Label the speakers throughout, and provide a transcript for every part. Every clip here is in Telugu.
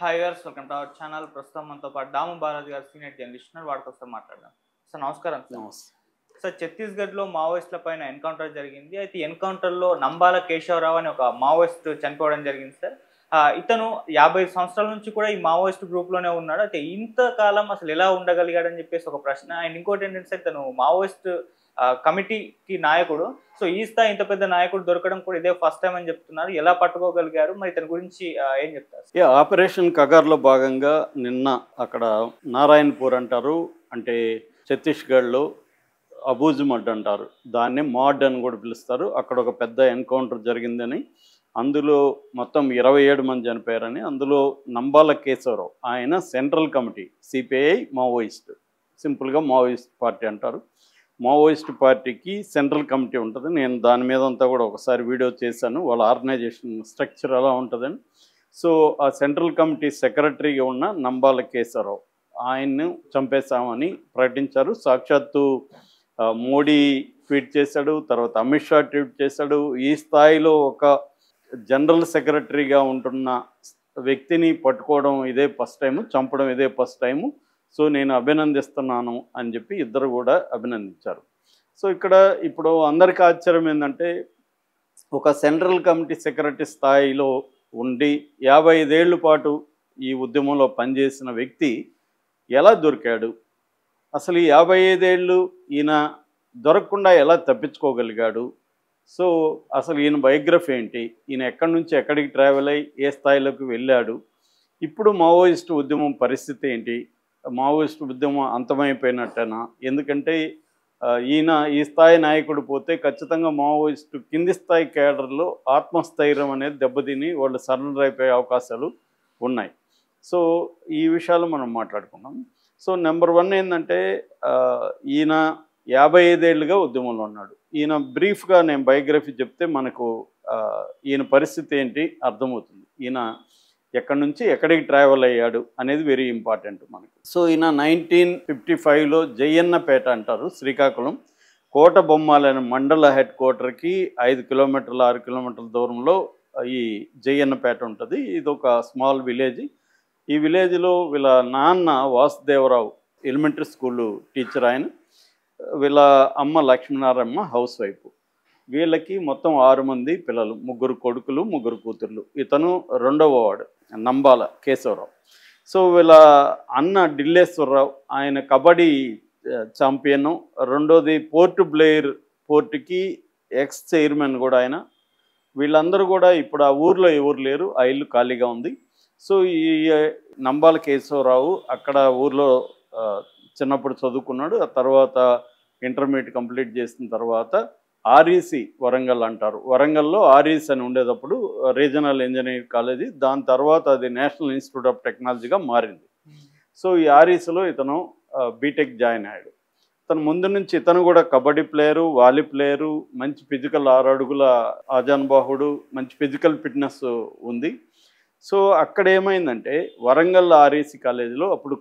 Speaker 1: హాయ్ గారు, వెల్కమ్ టు అవర్ ఛానల్. ప్రస్తుతం మనతో పాటు దాము బాలాజీ గారు సీనియర్ జర్నలిస్ట్ ఉన్నారు. వాడికి వస్తే మాట్లాడదాం. సార్ నమస్కారం.
Speaker 2: నమస్తే.
Speaker 1: సార్ ఛత్తీస్గఢ్లో మావోయిస్టుల పైన ఎన్కౌంటర్ జరిగింది. అయితే ఎన్కౌంటర్లో నంబాల కేశవరావు అని ఒక మావోయిస్ట్ చనిపోవడం జరిగింది సార్. ఇతను 50 సంవత్సరాల నుంచి కూడా ఈ మావోయిస్ట్ గ్రూప్లోనే ఉన్నాడు. అయితే ఇంతకాలం అసలు ఎలా ఉండగలిగాడని చెప్పేసి ఒక ప్రశ్న. అండ్ ఇంకోటి ఏంటంటే సార్, ఇతను మావోయిస్ట్ కమిటీకి నాయకుడు. సో ఈ స్థాయి ఇంత పెద్ద నాయకుడు దొరకడం కూడా ఇదే ఫస్ట్ టైం అని చెప్తున్నారు. ఎలా పట్టుకోగలిగారు, మరి ఇతని గురించి ఏం చెప్తారు?
Speaker 2: ఆపరేషన్ కగార్లో భాగంగా నిన్న అక్కడ నారాయణపూర్ అంటారు, అంటే ఛత్తీస్గఢ్లో అబూజ్మడ్ అంటారు, దాన్ని మాడ్ అని కూడా పిలుస్తారు. అక్కడ ఒక పెద్ద ఎన్కౌంటర్ జరిగిందని, అందులో మొత్తం 27 మంది చనిపోయారని, అందులో నంబాల కేశవరావు ఆయన సెంట్రల్ కమిటీ సిపిఐ మావోయిస్ట్, సింపుల్గా మావోయిస్ట్ పార్టీ అంటారు. మావోయిస్ట్ పార్టీకి సెంట్రల్ కమిటీ ఉంటుంది. నేను దాని మీద అంతా కూడా ఒకసారి వీడియో చేశాను, వాళ్ళ ఆర్గనైజేషన్ స్ట్రక్చర్ ఎలా ఉంటుందని. సో ఆ సెంట్రల్ కమిటీ సెక్రటరీగా ఉన్న నంబాల కేశవరావు ఆయన్ను చంపేశామని ప్రకటించారు. సాక్షాత్తు మోడీ ట్వీట్ చేశాడు, తర్వాత అమిత్ షా ట్వీట్ చేశాడు. ఈ స్థాయిలో ఒక జనరల్ సెక్రటరీగా ఉంటున్న వ్యక్తిని పట్టుకోవడం ఇదే ఫస్ట్ టైము, చంపడం ఇదే ఫస్ట్ టైము. సో నేను అభినందిస్తున్నాను అని చెప్పి ఇద్దరు కూడా అభినందించారు. సో ఇక్కడ ఇప్పుడు అందరికీ ఆశ్చర్యం ఏంటంటే, ఒక సెంట్రల్ కమిటీ సెక్రటరీ స్థాయిలో ఉండి 55 ఏళ్ల పాటు ఈ ఉద్యమంలో పనిచేసిన వ్యక్తి ఎలా దొరికాడు? అసలు ఈ 55 ఏళ్ళు ఈయన దొరకకుండా ఎలా తప్పించుకోగలిగాడు? సో అసలు ఈయన బయోగ్రఫీ ఏంటి? ఈయన ఎక్కడి నుంచి ఎక్కడికి ట్రావెల్ అయ్యి ఏ స్థాయిలోకి వెళ్ళాడు? ఇప్పుడు మావోయిస్టు ఉద్యమం పరిస్థితి ఏంటి? మావోయిస్టు ఉద్యమం అంతమైపోయినట్టేనా? ఎందుకంటే ఈయన ఈ స్థాయి నాయకుడు పోతే ఖచ్చితంగా మావోయిస్టు కింది స్థాయి కేడర్లో ఆత్మస్థైర్యం అనేది దెబ్బతిని వాళ్ళు సరెండర్ అయిపోయే అవకాశాలు ఉన్నాయి. సో ఈ విషయాలు మనం మాట్లాడుకున్నాం. సో నెంబర్ 1 ఏంటంటే, ఈయన 55 ఏళ్ళుగా ఉద్యమంలో ఉన్నాడు. ఈయన బ్రీఫ్గా నేను బయోగ్రఫీ చెప్తే మనకు ఈయన పరిస్థితి ఏంటి అర్థమవుతుంది. ఈయన ఎక్కడి నుంచి ఎక్కడికి ట్రావెల్ అయ్యాడు అనేది వెరీ ఇంపార్టెంట్ మనకి. సో ఈయన 1955లో జయన్నపేట అంటారు, శ్రీకాకుళం కోట బొమ్మాలనే మండల హెడ్ క్వార్టర్కి 5 కిలోమీటర్ల 6 కిలోమీటర్ల దూరంలో ఈ జయన్నపేట ఉంటుంది. ఇది ఒక స్మాల్ విలేజ్. ఈ విలేజ్లో వీళ్ళ నాన్న వాసుదేవరావు ఎలిమెంటరీ స్కూలు టీచర్, ఆయన వీళ్ళ అమ్మ లక్ష్మీనారాయణ హౌస్ వైఫ్. వీళ్ళకి మొత్తం 6 మంది పిల్లలు, 3 కొడుకులు 3 కూతుర్లు. ఇతను రెండవ వాడు నంబాల కేశవరావు. సో వీళ్ళ అన్న ఢిల్లేశ్వరరావు ఆయన కబడ్డీ ఛాంపియన్. రెండోది పోర్ట్ బ్లేయర్ పోర్టుకి ఎక్స్ చైర్మన్ కూడా ఆయన. వీళ్ళందరూ కూడా ఇప్పుడు ఆ ఊర్లో ఎవరు లేరు, ఆ ఇల్లు ఖాళీగా ఉంది. సో ఈ నంబాల కేశవరావు అక్కడ ఊర్లో చిన్నప్పుడు చదువుకున్నాడు. ఆ తర్వాత ఇంటర్మీడియట్ కంప్లీట్ చేసిన తర్వాత ఆర్ఈసి వరంగల్ అంటారు, వరంగల్లో ఆర్ఈసి అని ఉండేటప్పుడు రీజనల్ ఇంజనీరింగ్ కాలేజీ, దాని తర్వాత అది నేషనల్ ఇన్స్టిట్యూట్ ఆఫ్ టెక్నాలజీగా మారింది. సో ఈ ఆర్ఈసిలో ఇతను బీటెక్ జాయిన్ అయ్యాడు. తను ముందు నుంచి ఇతను కూడా కబడ్డీ ప్లేయరు, వాలీ ప్లేయరు, మంచి ఫిజికల్ 6 అడుగుల ఆజానుబాహుడు, మంచి ఫిజికల్ ఫిట్నెస్ ఉంది. సో అక్కడ ఏమైందంటే, వరంగల్ ఆర్ఈసి కాలేజీలో అప్పుడు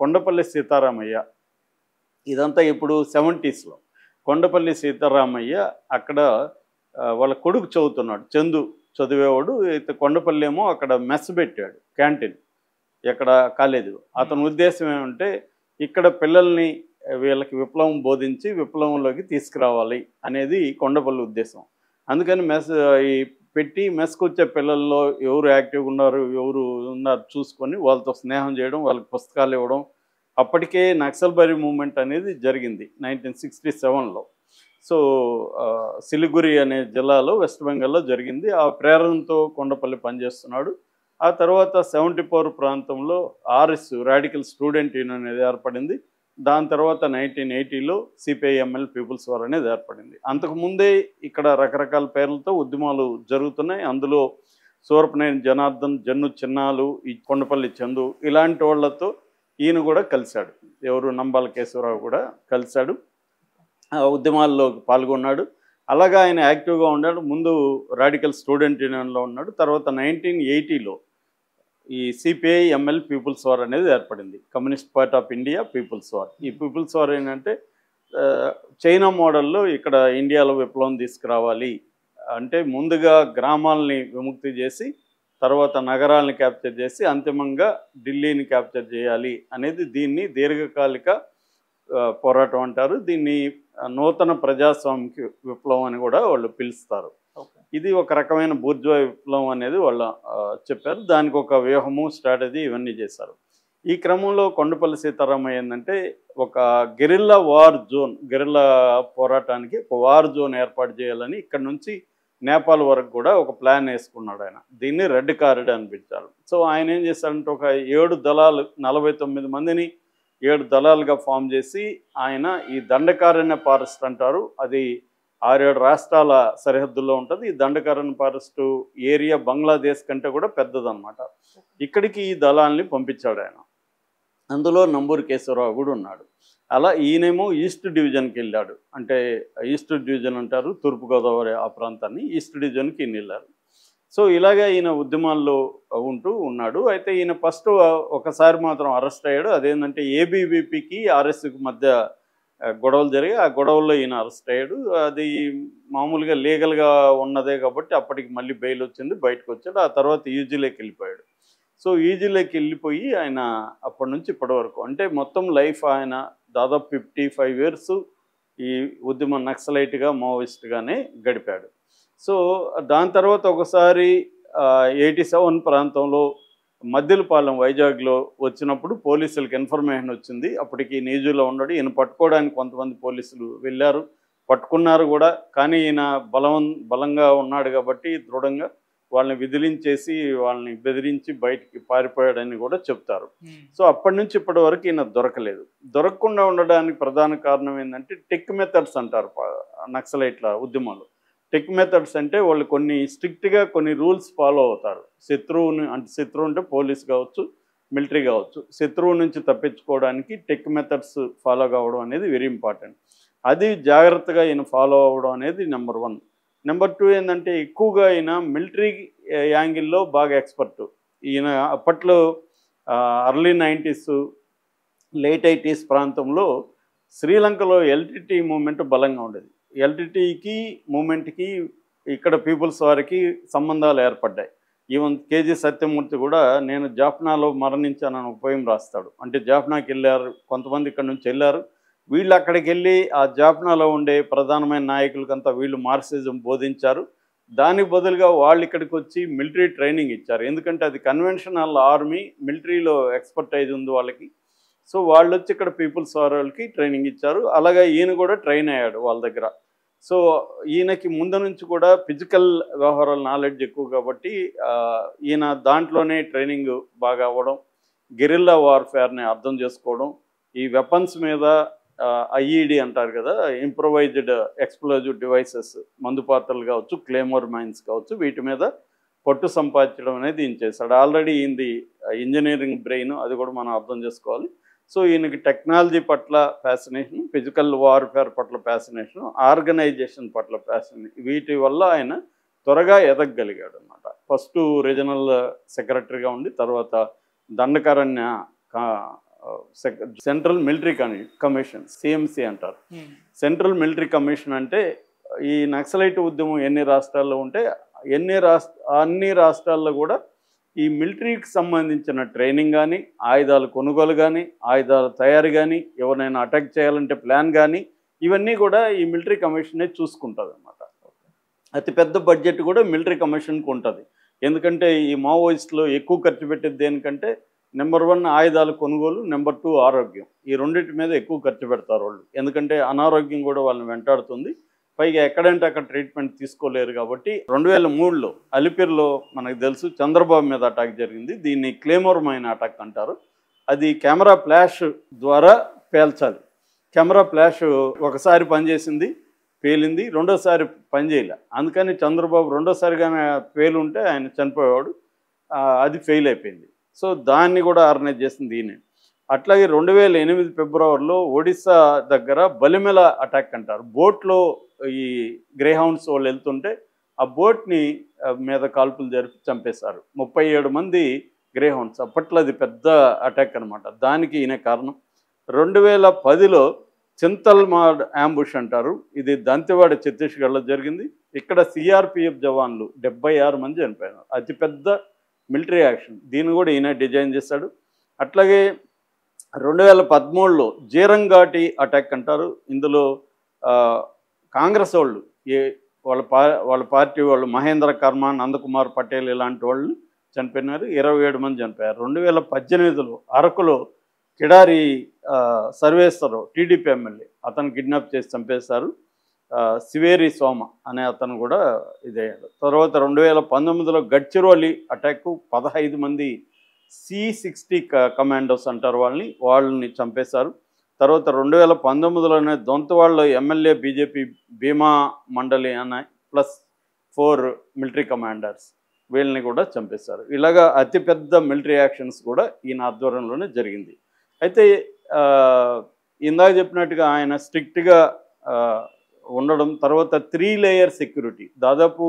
Speaker 2: కొండపల్లి సీతారామయ్య, ఇదంతా ఇప్పుడు 70sలో కొండపల్లి సీతారామయ్య అక్కడ వాళ్ళ కొడుకు చదువుతున్నాడు, చందు చదివేవాడు. అయితే కొండపల్లి ఏమో అక్కడ మెస్ పెట్టాడు, క్యాంటీన్ ఎక్కడ కాలేజీలో. అతని ఉద్దేశం ఏమంటే, ఇక్కడ పిల్లల్ని వీళ్ళకి విప్లవం బోధించి విప్లవంలోకి తీసుకురావాలి అనేది కొండపల్లి ఉద్దేశం. అందుకని ఈ పెట్టి మెస్కి వచ్చే పిల్లల్లో ఎవరు యాక్టివ్గా ఉన్నారు, ఎవరు ఉన్నారు చూసుకొని వాళ్ళతో స్నేహం చేయడం, వాళ్ళకి పుస్తకాలు ఇవ్వడం. అప్పటికే నక్సల్బరీ మూమెంట్ అనేది జరిగింది 1967లో. సో సిలిగురి అనే జిల్లాలో వెస్ట్ బెంగాల్లో జరిగింది. ఆ ప్రేరణతో కొండపల్లి పనిచేస్తున్నాడు. ఆ తర్వాత 74 ప్రాంతంలో ఆర్ఎస్ రాడికల్ స్టూడెంట్ యూనియన్ అనేది ఏర్పడింది. దాని తర్వాత 1980లో సిపిఐఎంఎల్ పీపుల్స్ వార్ అనేది ఏర్పడింది. అంతకుముందే ఇక్కడ రకరకాల పేర్లతో ఉద్యమాలు జరుగుతున్నాయి. అందులో సూరపనేని జనార్దన్, జన్ను చిన్నాలు, ఈ కొండపల్లి చందు ఇలాంటి వాళ్ళతో ఈయన కూడా కలిశాడు. ఎవరు, నంబాల కేశవరావు కూడా కలిశాడు, ఉద్యమాల్లో పాల్గొన్నాడు. అలాగా ఆయన యాక్టివ్గా ఉన్నాడు. ముందు రాడికల్ స్టూడెంట్ యూనియన్లో ఉన్నాడు. తర్వాత 1980లో ఈ సిపిఐఎంఎల్ పీపుల్స్ వార్ అనేది ఏర్పడింది, communist party of India people's war. ఈ పీపుల్స్ వార్ ఏంటంటే, చైనా మోడల్లో ఇక్కడ ఇండియాలో విప్లవం తీసుకురావాలి అంటే, ముందుగా గ్రామాలని విముక్తి చేసి తర్వాత నగరాలను క్యాప్చర్ చేసి అంతిమంగా ఢిల్లీని క్యాప్చర్ చేయాలి అనేది దీన్ని దీర్ఘకాలిక పోరాటం అంటారు. దీన్ని నూతన ప్రజాస్వామిక విప్లవం అని కూడా వాళ్ళు పిలుస్తారు. ఇది ఒక రకమైన బూర్జువా విప్లవం అనేది వాళ్ళు చెప్పారు. దానికి ఒక వ్యూహము, స్ట్రాటజీ ఇవన్నీ చేశారు. ఈ క్రమంలో కొండపల్లి సీతారామయ్య ఏంటంటే ఒక గెరిల్లా వార్ జోన్, గెరిల్లా పోరాటానికి ఒక వార్ జోన్ ఏర్పాటు చేయాలని ఇక్కడ నుంచి నేపాల్ వరకు కూడా ఒక ప్లాన్ వేసుకున్నాడు ఆయన. దీన్ని రెడ్ కారిడార్ అని పిలిచారు. సో ఆయన ఏం చేశాడంటే ఒక 7 దళాలు, 49 మందిని 7 దళాలుగా ఫామ్ చేసి ఆయన ఈ దండకారణ్య ఫారెస్ట్ అంటారు, అది 6-7 రాష్ట్రాల సరిహద్దుల్లో ఉంటుంది. ఈ దండకారణ్య ఫారెస్ట్ ఏరియా బంగ్లాదేశ్ కంటే కూడా పెద్దదన్నమాట. ఇక్కడికి ఈ దళాలని పంపించాడు ఆయన. అందులో నంబూరు కేశవరావు కూడా ఉన్నాడు. అలా ఈయనేమో ఈస్ట్ డివిజన్కి వెళ్ళాడు. అంటే ఈస్ట్ డివిజన్ అంటారు తూర్పుగోదావరి ఆ ప్రాంతాన్ని, ఈస్ట్ డివిజన్కి ఈయన వెళ్ళారు. సో ఇలాగే ఈయన ఉద్యమాల్లో ఉంటూ ఉన్నాడు. అయితే ఈయన ఫస్ట్ ఒకసారి మాత్రం అరెస్ట్ అయ్యాడు. అదేంటంటే ఏబీవీపీకి ఆర్ఎస్కి మధ్య గొడవలు జరిగి ఆ గొడవల్లో ఈయన అరెస్ట్ అయ్యాడు. అది మామూలుగా లీగల్గా ఉన్నదే కాబట్టి అప్పటికి మళ్ళీ బెయిల్ వచ్చింది, బయటకు వచ్చాడు. ఆ తర్వాత యూజీలోకి వెళ్ళిపోయాడు. సో ఈజీలోకి వెళ్ళిపోయి ఆయన అప్పటి నుంచి ఇప్పటి వరకు అంటే మొత్తం లైఫ్ ఆయన దాదాపు 55 years ఈ ఉద్యమ నక్సలైట్గా, మావోయిస్ట్గానే గడిపాడు. సో దాని తర్వాత ఒకసారి 87 ప్రాంతంలో మద్దిలపాలెం వైజాగ్లో వచ్చినప్పుడు పోలీసులకు ఇన్ఫర్మేషన్ వచ్చింది. అప్పటికి నీజులో ఉన్నాడు. ఈయన పట్టుకోవడానికి కొంతమంది పోలీసులు వెళ్ళారు, పట్టుకున్నారు కూడా. కానీ ఈయన బలంగా ఉన్నాడు కాబట్టి దృఢంగా వాళ్ళని విదిలించేసి వాళ్ళని బెదిరించి బయటికి పారిపోయాడని కూడా చెప్తారు. సో అప్పటి నుంచి ఇప్పటి వరకు ఈయన దొరకలేదు. దొరకకుండా ఉండడానికి ప్రధాన కారణం ఏంటంటే టెక్ మెథడ్స్ అంటారు నక్సలైట్ల ఉద్యమాలు. టెక్ మెథడ్స్ అంటే వాళ్ళు కొన్ని స్ట్రిక్ట్గా కొన్ని రూల్స్ ఫాలో అవుతారు. శత్రువు అంటే పోలీస్ కావచ్చు, మిలిటరీ కావచ్చు. శత్రువు నుంచి తప్పించుకోవడానికి టెక్ మెథడ్స్ ఫాలో కావడం అనేది వెరీ ఇంపార్టెంట్. అది జాగ్రత్తగా ఈయన ఫాలో అవ్వడం అనేది నెంబర్ 1. నెంబర్ 2 ఏంటంటే ఎక్కువగా ఈయన మిలిటరీ యాంగిల్లో బాగా ఎక్స్పర్ట్. ఈయన అప్పట్లో early 90s, late 80s ప్రాంతంలో శ్రీలంకలో ఎల్టీటీ మూమెంట్ బలంగా ఉండేది. ఎల్టీటీకి మూమెంట్కి ఇక్కడ పీపుల్స్ వారికి సంబంధాలు ఏర్పడ్డాయి. ఈవెన్ కేజీ సత్యమూర్తి కూడా నేను జాఫ్నాలో మరణించానని ఒక పోయం రాస్తాడు. అంటే జాఫ్నాకి వెళ్ళారు కొంతమంది, ఇక్కడ నుంచి వెళ్ళారు. వీళ్ళు అక్కడికి వెళ్ళి ఆ జాఫ్నాలో ఉండే ప్రధానమైన నాయకులకంతా వీళ్ళు మార్క్సిజం బోధించారు. దానికి బదులుగా వాళ్ళు ఇక్కడికి వచ్చి మిలిటరీ ట్రైనింగ్ ఇచ్చారు. ఎందుకంటే అది కన్వెన్షనల్ ఆర్మీ, మిలిటరీలో ఎక్స్పర్టైజ్ ఉంది వాళ్ళకి. సో వాళ్ళు వచ్చి ఇక్కడ పీపుల్స్ వాళ్ళకి ట్రైనింగ్ ఇచ్చారు. అలాగే ఈయన కూడా ట్రైన్ అయ్యాడు వాళ్ళ దగ్గర. సో ఈయనకి ముందు నుంచి కూడా ఫిజికల్ వ్యవహారాల నాలెడ్జ్ ఎక్కువ కాబట్టి ఈయన దాంట్లోనే ట్రైనింగ్ బాగా అవ్వడం, గెరిల్లా వార్ఫేర్ని అర్థం చేసుకోవడం, ఈ వెపన్స్ మీద ఐఈడి అంటారు కదా, ఇంప్రొవైజ్డ్ ఎక్స్ప్లోజివ్ డివైసెస్, మందు పాత్రలు కావచ్చు, క్లేమోర్ మైన్స్ కావచ్చు, వీటి మీద పట్టు సంపాదించడం అనేది ఈయన చేశాడు. ఆల్రెడీ ఈయనది ఇంజనీరింగ్ బ్రెయిన్, అది కూడా మనం అర్థం చేసుకోవాలి. సో ఈయనకి టెక్నాలజీ పట్ల ఫ్యాసినేషన్, ఫిజికల్ వార్ఫేర్ పట్ల ఫ్యాసినేషన్, ఆర్గనైజేషన్ పట్ల ఫ్యాసినేషన్, వీటి వల్ల ఆయన త్వరగా ఎదగగలిగాడు అనమాట. ఫస్ట్ రీజనల్ సెక్రటరీగా ఉండి తర్వాత Dandakaranya central military commission, CMC అంటారు. సెంట్రల్ మిలిటరీ కమిషన్ అంటే ఈ నక్సలైట్ ఉద్యమం ఎన్ని రాష్ట్రాల్లో ఉంటే అన్ని రాష్ట్రాల్లో కూడా ఈ మిలిటరీకి సంబంధించిన ట్రైనింగ్ కానీ, ఆయుధాల కొనుగోలు కానీ, ఆయుధాల తయారీ కానీ, ఎవరైనా అటాక్ చేయాలంటే ప్లాన్ కానీ, ఇవన్నీ కూడా ఈ మిలిటరీ కమిషనే చూసుకుంటుంది అన్నమాట. అతిపెద్ద బడ్జెట్ కూడా మిలిటరీ కమిషన్కి ఉంటుంది. ఎందుకంటే ఈ మావోయిస్టులు ఎక్కువ ఖర్చు పెట్టేది దేనికంటే నెంబర్ 1 ఆయుధాల కొనుగోలు, నెంబర్ 2 ఆరోగ్యం. ఈ రెండింటి మీద ఎక్కువ ఖర్చు పెడతారు వాళ్ళు. ఎందుకంటే అనారోగ్యం కూడా వాళ్ళని వెంటాడుతుంది. పైగా ఎక్కడంటే అక్కడ ట్రీట్మెంట్ తీసుకోలేరు కాబట్టి 2003లో అలిపిరిలో మనకు తెలుసు చంద్రబాబు మీద అటాక్ జరిగింది. దీన్ని క్లేమోర్ మైన్ అటాక్ అంటారు. అది కెమెరా ఫ్లాష్ ద్వారా పేల్చాలి. కెమెరా ఫ్లాష్ ఒకసారి పనిచేసింది, పేలింది, రెండోసారి పనిచేయలే. అందుకని చంద్రబాబు రెండోసారిగానే పేలుంటే ఆయన చనిపోయేవాడు. అది ఫెయిల్ అయిపోయింది. సో దాన్ని కూడా ఆర్గనైజ్ చేసింది ఈయనే. అట్లాగే 2008 ఫిబ్రవరిలో ఒడిస్సా దగ్గర బలిమెల అటాక్ అంటారు. బోట్లో ఈ గ్రేహౌండ్స్ వాళ్ళు వెళ్తుంటే ఆ బోట్ని మీద కాల్పులు జరిపి చంపేశారు. 37 మంది గ్రేహౌండ్స్. అప్పట్లో అది పెద్ద అటాక్ అనమాట. దానికి ఈయన కారణం. 2010లో చింతల్మాడ్ యాంబుష్ అంటారు. ఇది దంతెవాడ ఛత్తీస్గఢ్లో జరిగింది. ఇక్కడ సిఆర్పిఎఫ్ జవాన్లు 76 మంది చనిపోయారు. అతిపెద్ద మిలిటరీ యాక్షన్, దీన్ని కూడా ఈయన డిజైన్ చేశాడు. అట్లాగే 2013లో జీరంఘాటి అటాక్ అంటారు. ఇందులో కాంగ్రెస్ వాళ్ళు వాళ్ళ పార్టీ వాళ్ళు మహేంద్ర కర్మ, నందకుమార్ పటేల్ ఇలాంటి వాళ్ళు చనిపోయినారు. 27 మంది చనిపోయారు. 2018లో అరకులో కిడారి సర్వేశ్వరరావు టీడీపీ ఎమ్మెల్యే, అతను కిడ్నాప్ చేసి చంపేశారు. శివేరి సోమ అనే అతను కూడా ఇదయ్యాడు. తర్వాత 2019లో గడ్చిరోలి అటాక్, 15 మంది C60 కమాండోస్ అంటారు వాళ్ళని చంపేశారు. తర్వాత 2019లోనే దొంతవాడలో ఎమ్మెల్యే బీజేపీ భీమా మండలి అనే +4 మిలిటరీ కమాండర్స్ వీళ్ళని కూడా చంపేశారు. ఇలాగా అతిపెద్ద మిలిటరీ యాక్షన్స్ కూడా ఈయన ఆధ్వర్యంలోనే జరిగింది. అయితే ఇందాక చెప్పినట్టుగా ఆయన స్ట్రిక్ట్గా ఉండడం, తర్వాత 3 లేయర్ సెక్యూరిటీ, దాదాపు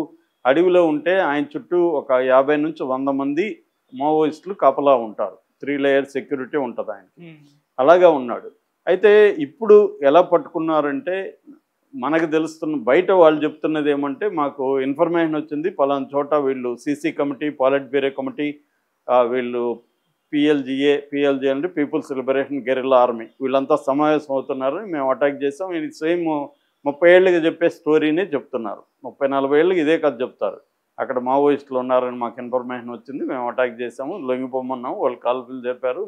Speaker 2: అడవిలో ఉంటే ఆయన చుట్టూ ఒక 50 నుంచి 100 మంది మావోయిస్టులు కాపలా ఉంటారు. 3 లేయర్ సెక్యూరిటీ ఉంటుంది ఆయనకి. అలాగా ఉన్నాడు. అయితే ఇప్పుడు ఎలా పట్టుకున్నారంటే, మనకు తెలుస్తున్న బయట వాళ్ళు చెప్తున్నది ఏమంటే, మాకు ఇన్ఫర్మేషన్ వచ్చింది పలానా చోట వీళ్ళు CC కమిటీ, పాలిట్ బ్యూరో కమిటీ, వీళ్ళు PLGA అంటే పీపుల్స్ లిబరేషన్ గెరిల్లా ఆర్మీ, వీళ్ళంతా సమావేశం అవుతున్నారు, మేము అటాక్ చేసాం. ఇది సేమ్ 30 ఏళ్ళకి చెప్పే స్టోరీనే చెప్తున్నారు. 30-40 ఏళ్ళకి ఇదే కథ చెప్తారు. అక్కడ మావోయిస్టులు ఉన్నారని మాకు ఇన్ఫర్మేషన్ వచ్చింది, మేము అటాక్ చేసాము, లొంగిపోమన్నాము, వాళ్ళు కాల్పులు జరిపారు,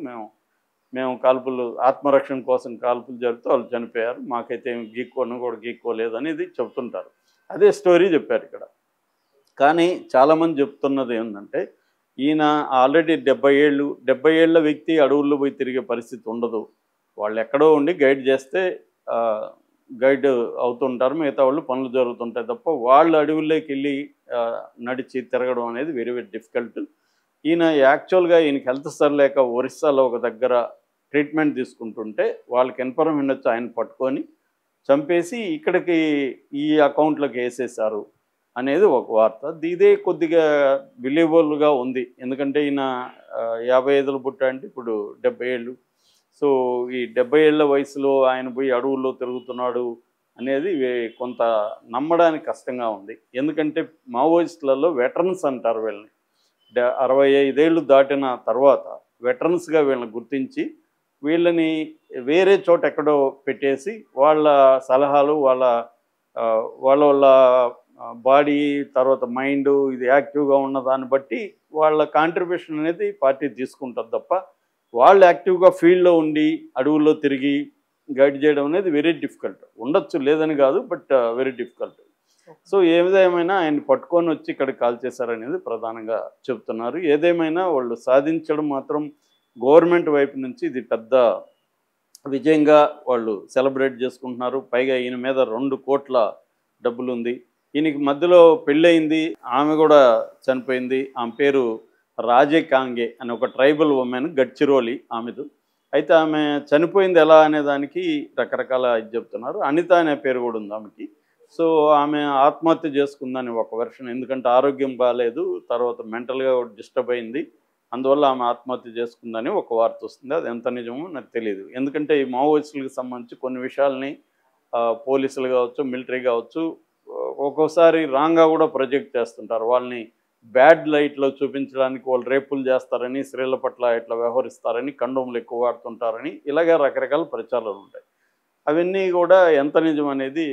Speaker 2: మేము కాల్పులు ఆత్మరక్షణ కోసం కాల్పులు జరిపితే వాళ్ళు చనిపోయారు, మాకైతే ఏమి గీక్కోలేదు అనేది చెప్తుంటారు. అదే స్టోరీ చెప్పారు ఇక్కడ. కానీ చాలామంది చెప్తున్నది ఏంటంటే, ఈయన ఆల్రెడీ 70 ఏళ్ళ వ్యక్తి అడవుల్లో పోయి తిరిగే పరిస్థితి ఉండదు. వాళ్ళు ఎక్కడో ఉండి గైడ్ చేస్తే గైడ్ అవుతుంటారు, మిగతా వాళ్ళు పనులు జరుగుతుంటాయి తప్ప వాళ్ళు అడవుల్లోకి వెళ్ళి నడిచి తిరగడం అనేది వెరీ వెరీ డిఫికల్ట్. ఈయన యాక్చువల్గా ఈయనకి హెల్త్ సరిలేక ఒరిస్సాలో ఒక దగ్గర ట్రీట్మెంట్ తీసుకుంటుంటే వాళ్ళకి ఇన్ఫర్మేషన్ వచ్చి ఆయన పట్టుకొని చంపేసి ఇక్కడికి ఈ అకౌంట్లోకి వేసేసారు అనేది ఒక వార్త. ఇదే కొద్దిగా బిలీవబుల్గా ఉంది, ఎందుకంటే ఈయన 55 పుట్ట అంటే ఇప్పుడు 70 ఏళ్ళు. సో ఈ 70 ఏళ్ళ వయసులో ఆయన పోయి అడవుల్లో తిరుగుతున్నాడు అనేది కొంత నమ్మడానికి కష్టంగా ఉంది. ఎందుకంటే మావోయిస్టులలో వెటరన్స్ అంటారు వీళ్ళని. 65 ఏళ్ళు దాటిన తర్వాత వెటరన్స్గా వీళ్ళని గుర్తించి వీళ్ళని వేరే చోట ఎక్కడో పెట్టేసి వాళ్ళ సలహాలు, వాళ్ళ బాడీ, తర్వాత మైండ్ ఇది యాక్టివ్గా ఉన్న దాన్ని బట్టి వాళ్ళ కాంట్రిబ్యూషన్ అనేది పార్టీ తీసుకుంటుంది తప్ప వాళ్ళు యాక్టివ్గా ఫీల్డ్లో ఉండి అడవుల్లో తిరిగి గైడ్ చేయడం అనేది వెరీ డిఫికల్ట్. ఉండొచ్చు, లేదని కాదు, బట్ వెరీ డిఫికల్ట్. సో ఏదేమైనా ఆయన పట్టుకొని వచ్చి ఇక్కడ కాల్ చేశారనేది ప్రధానంగా చెప్తున్నారు. ఏదేమైనా వాళ్ళు సాధించడం మాత్రం గవర్నమెంట్ వైపు నుంచి ఇది పెద్ద విజయంగా వాళ్ళు సెలబ్రేట్ చేసుకుంటున్నారు. పైగా ఈయన మీద 2 కోట్ల డబ్బులు ఉంది. ఈయనకి మధ్యలో పెళ్ళయింది, ఆమె కూడా చనిపోయింది. ఆమె పేరు రాజే కాంగే అని ఒక ట్రైబల్ ఉమెన్, గడ్చిరోలి ఆమెదు. అయితే ఆమె చనిపోయింది ఎలా అనే దానికి రకరకాల ఇది చెప్తున్నారు. అనిత అనే పేరు కూడా ఉంది ఆమెకి. సో ఆమె ఆత్మహత్య చేసుకుందని ఒక వెర్షన్, ఎందుకంటే ఆరోగ్యం బాగాలేదు, తర్వాత మెంటల్గా డిస్టర్బ్ అయింది, అందువల్ల ఆమె ఆత్మహత్య చేసుకుందని ఒక వార్త వస్తుంది. అది ఎంత నిజమో నాకు తెలియదు. ఎందుకంటే ఈ మావోయిస్టులకు సంబంధించి కొన్ని విషయాల్ని పోలీసులు కావచ్చు, మిలిటరీ కావచ్చు, ఒక్కోసారి రాంగ్గా కూడా ప్రొజెక్ట్ చేస్తుంటారు. వాళ్ళని బ్యాడ్ లైట్లో చూపించడానికి వాళ్ళు రేపులు చేస్తారని, స్త్రీల పట్ల ఇట్లా వ్యవహరిస్తారని, కండోములు ఎక్కువ వాడుతుంటారని, ఇలాగే రకరకాల ప్రచారాలు ఉంటాయి. అవన్నీ కూడా ఎంత నిజం అనేది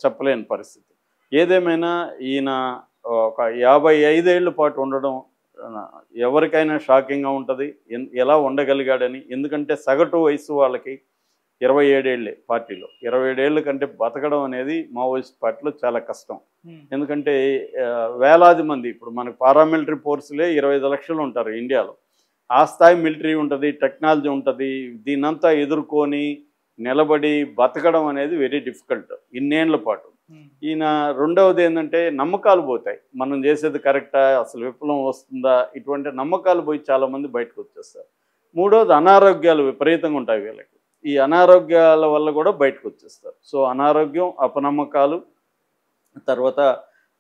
Speaker 2: చెప్పలేని పరిస్థితి. ఏదేమైనా ఈయన ఒక 55 ఏళ్ళ పాటు ఉండడం ఎవరికైనా షాకింగ్గా ఉంటుంది, ఎలా ఉండగలిగాడని. ఎందుకంటే సగటు వయసు వాళ్ళకి 27 ఏళ్ళే పార్టీలో. 27 ఏళ్ళ కంటే బతకడం అనేది మావోయిస్ట్ పార్టీలో చాలా కష్టం. ఎందుకంటే వేలాది మంది, ఇప్పుడు మనకు పారామిలిటరీ ఫోర్సులే 25 లక్షలు ఉంటారు ఇండియాలో. ఆ స్థాయి మిలిటరీ ఉంటుంది, టెక్నాలజీ ఉంటుంది. దీన్నంతా ఎదుర్కొని నిలబడి బతకడం అనేది వెరీ డిఫికల్ట్ ఇన్నేళ్ల పాటు. ఈయన రెండవది ఏంటంటే నమ్మకాలు పోతాయి, మనం చేసేది కరెక్టా, అసలు విప్లవం వస్తుందా, ఇటువంటి నమ్మకాలు పోయి చాలామంది బయటకు వచ్చేస్తారు. మూడవది అనారోగ్యాలు విపరీతంగా ఉంటాయి వీళ్ళకి. ఈ అనారోగ్యాల వల్ల కూడా బయటకు వచ్చేస్తారు. సో అనారోగ్యం, అపనమ్మకాలు, తర్వాత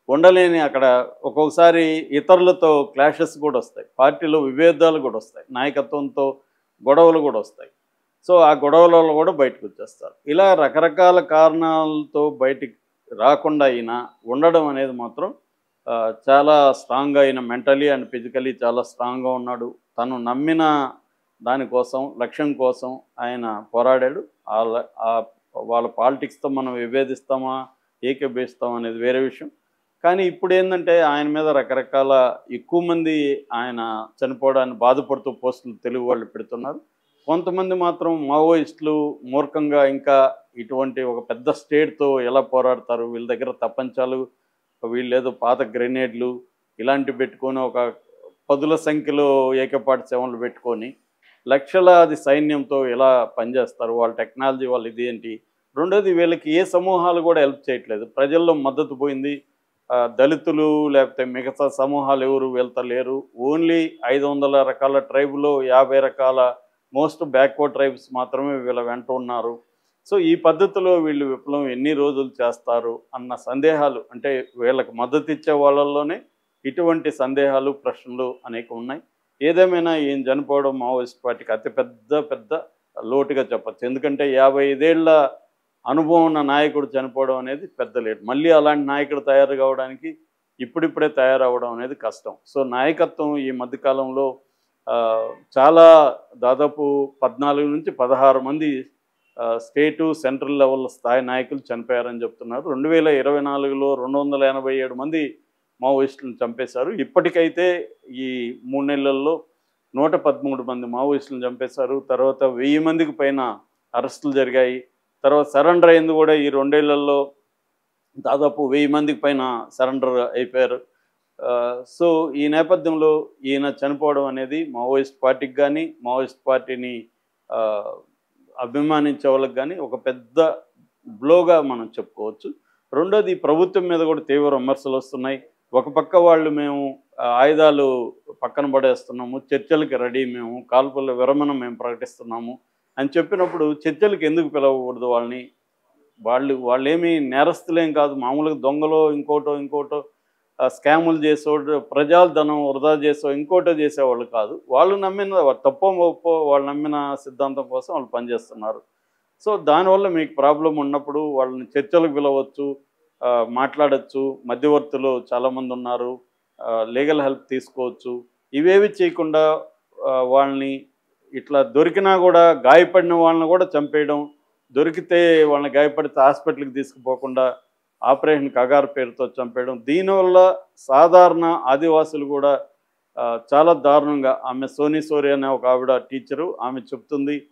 Speaker 2: ఉండలేని అక్కడ ఒక్కొక్కసారి ఇతరులతో క్లాషెస్ కూడా వస్తాయి, పార్టీలో విభేదాలు కూడా వస్తాయి, నాయకత్వంతో గొడవలు కూడా వస్తాయి. సో ఆ గొడవలలో కూడా బయటకు వచ్చేస్తారు. ఇలా రకరకాల కారణాలతో బయటికి రాకుండా అయినా ఉండడం అనేది మాత్రం చాలా స్ట్రాంగ్గా అయిన మెంటలీ అండ్ ఫిజికలీ చాలా స్ట్రాంగ్గా ఉన్నాడు. తను నమ్మిన దానికోసం లక్ష్యం కోసం ఆయన పోరాడాడు. వాళ్ళ పాలిటిక్స్తో మనం విభేదిస్తామా ఏకీభవిస్తామా అనేది వేరే విషయం. కానీ ఇప్పుడు ఏంటంటే ఆయన మీద రకరకాల ఎక్కువ మంది ఆయన చనిపోవడాన్ని బాధపడుతూ పోస్టులు తెలుగు వాళ్ళు పెడుతున్నారు. కొంతమంది మాత్రం మావోయిస్టులు మూర్ఖంగా ఇంకా ఇటువంటి ఒక పెద్ద స్టేట్తో ఎలా పోరాడతారు, వీళ్ళ దగ్గర తప్పంచాలు, వీళ్ళేదో పాత గ్రెనేడ్లు ఇలాంటివి పెట్టుకొని ఒక పదుల సంఖ్యలో ఏకపాటి సేవలు పెట్టుకొని లక్షలాది సైన్యంతో ఎలా పనిచేస్తారు, వాళ్ళ టెక్నాలజీ వాళ్ళు ఇది ఏంటి. రెండోది వీళ్ళకి ఏ సమూహాలు కూడా హెల్ప్ చేయట్లేదు, ప్రజల్లో మద్దతు పోయింది. దళితులు లేకపోతే మిగతా సమూహాలు ఎవరు వెళ్తలేరు. ఓన్లీ 500 రకాల ట్రైబులో 50 రకాల మోస్ట్ బ్యాక్వర్డ్ ట్రైబ్స్ మాత్రమే వీళ్ళ వెంట ఉన్నారు. సో ఈ పద్ధతిలో వీళ్ళు విప్లవం ఎన్ని రోజులు చేస్తారు అన్న సందేహాలు, అంటే వీళ్ళకి మద్దతు ఇచ్చే వాళ్ళల్లోనే ఇటువంటి సందేహాలు ప్రశ్నలు అనేక ఉన్నాయి. ఏదేమైనా ఈయన చనిపోవడం మావోయిస్ట్ పార్టీకి పెద్ద లోటుగా చెప్పచ్చు. ఎందుకంటే 55 ఏళ్ల అనుభవం ఉన్న నాయకుడు చనిపోవడం అనేది పెద్ద లేటు. మళ్ళీ అలాంటి నాయకుడు తయారు కావడానికి ఇప్పుడిప్పుడే తయారవడం అనేది కష్టం. సో నాయకత్వం ఈ మధ్యకాలంలో చాలా దాదాపు 14 నుంచి 16 మంది స్టేటు సెంట్రల్ లెవెల్ స్థాయి నాయకులు చనిపోయారని చెప్తున్నారు. 2024లో 287 మంది మావోయిస్టులను చంపేశారు. ఇప్పటికైతే ఈ 3 నెలల్లో 113 మంది మావోయిస్టులను చంపేశారు. తర్వాత 1000 మందికి పైన అరెస్టులు జరిగాయి. తర్వాత సరెండర్ అయింది కూడా ఈ 2 ఏళ్లలో దాదాపు 1000 మందికి పైన సరెండర్ అయిపోయారు. సో ఈ నేపథ్యంలో ఈయన చనిపోవడం అనేది మావోయిస్ట్ పార్టీకి కానీ మావోయిస్ట్ పార్టీని అభిమానించే వాళ్ళకి కానీ ఒక పెద్ద బ్లోగా మనం చెప్పుకోవచ్చు. రెండోది ప్రభుత్వం మీద కూడా తీవ్ర విమర్శలు వస్తున్నాయి. ఒక పక్క వాళ్ళు మేము ఆయుధాలు పక్కన పడేస్తున్నాము, చర్చలకి రెడీ, మేము కాల్పుల విరమణ మేము ప్రకటిస్తున్నాము అని చెప్పినప్పుడు చర్చలకు ఎందుకు పిలవకూడదు వాళ్ళని? వాళ్ళేమీ నేరస్తులేం కాదు, మామూలుగా దొంగలో ఇంకోటో స్కాములు చేసేవాడు, ప్రజాధనం వృధా చేసో ఇంకోటో చేసేవాళ్ళు కాదు. వాళ్ళు నమ్మిన తప్పో ఒప్పో వాళ్ళు నమ్మిన సిద్ధాంతం కోసం వాళ్ళు పనిచేస్తున్నారు. సో దానివల్ల మీకు ప్రాబ్లం ఉన్నప్పుడు వాళ్ళని చర్చలకు పిలవచ్చు, మాట్లాడచ్చు. మధ్యవర్తులు చాలామంది ఉన్నారు, లీగల్ హెల్ప్ తీసుకోవచ్చు. ఇవేవి చేయకుండా వాళ్ళని ఇట్లా దొరికినా కూడా గాయపడిన వాళ్ళని కూడా చంపేయడం, దొరికితే వాళ్ళని గాయపడితే హాస్పిటల్కి తీసుకుపోకుండా ఆపరేషన్ కగారు పేరుతో చంపేయడం. దీనివల్ల సాధారణ ఆదివాసులు కూడా చాలా దారుణంగా, ఆమె సోనీ సోరి అనే ఒక ఆవిడ టీచరు, ఆమె చెప్తుంది